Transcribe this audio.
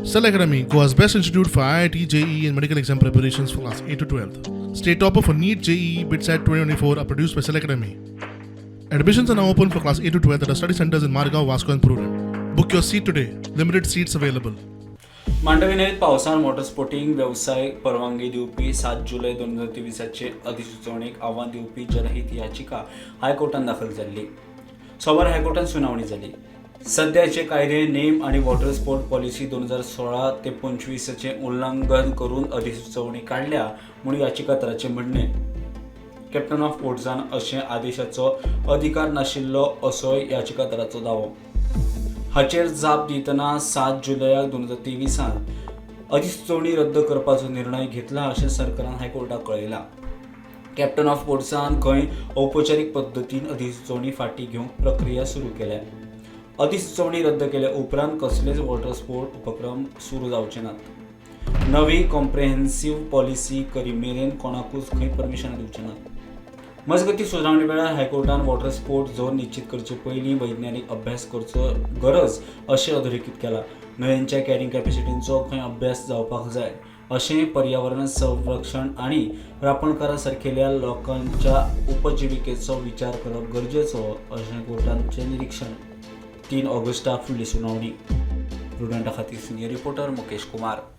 Cell Academy, Goa's best institute for IIT, JEE and medical exam preparations for class 8 to 12th. State topper for NEET, JEE, BITSAT 2024 are produced by Cell Academy. Admissions are now open for class 8 to 12th at our study centers in Margao, Vasco and Prudent. Book your seat today. Limited seats available. Mandvi न्हंयेत पावसान motor sporting वेवसाय परवानगी दिवपी 7 जुलय 2023 अधिसुचोवणेक आव्हान दिवपी जनहित याचिका हायकोर्टान दाखल जाल्ली. सोमार हायकोर्टान सुनावणी जाली. सध्याचे कायदे नेम आणि वॉटर स्पोर्ट पॉलिसी 2016 ते 25 चे उल्लंघन करून अधिसुचोवणी काढल्या म्हणून याचिकादाराचे म्हणणे. कॅप्टन ऑफ पोर्ट्सान अशें आदेशाचो अधिकार नाशिल्लो असोय याचिकादाराचो दावो. हाचेर जाप दितना 7 जुलय 2023 अधिसुचोवणी रद्द करपाचो निर्णय घेतला अशें सरकारान हायकोर्टाक कळयलां. कॅप्टन ऑफ पोर्ट्सान खंय औपचारीक पद्दतीन अधिसुचोवणी फाटीं घेवंक प्रक्रिया सुरू केल्या. अधिसुचोवणी रद्द केल्या उपरांत कसलेच वॉटर स्पोर्ट उपक्रम सुरू जावचे नात. नवी कॉम्प्रेहेन्सीव पॉलिसी करी मेरेन कोणाकूच खंय परमिशनां दिवचे नात. मजगती सुनावणी वेळार हायकोर्टान वॉटर स्पोर्ट झोन निश्चित करचे पयलीं वैज्ञानीक अभ्यास करचो गरज अशें अधोरेखीत केलां. न्हंयेच्या कॅरिंग कॅपॅसिटींचो खंय अभ्यास जावपाक जाय अशें पर्यावरण संरक्षण आनी रापणकारा सारकेल्या लोकांच्या उपजिविकेचो विचार करप गरजेचो अशें कोर्टाचें निरीक्षण. 3 ऑगस्टाक फुडली सुनावणी. प्रुडंटा खातीर सिनियर रिपोर्टर मुकेश कुमार.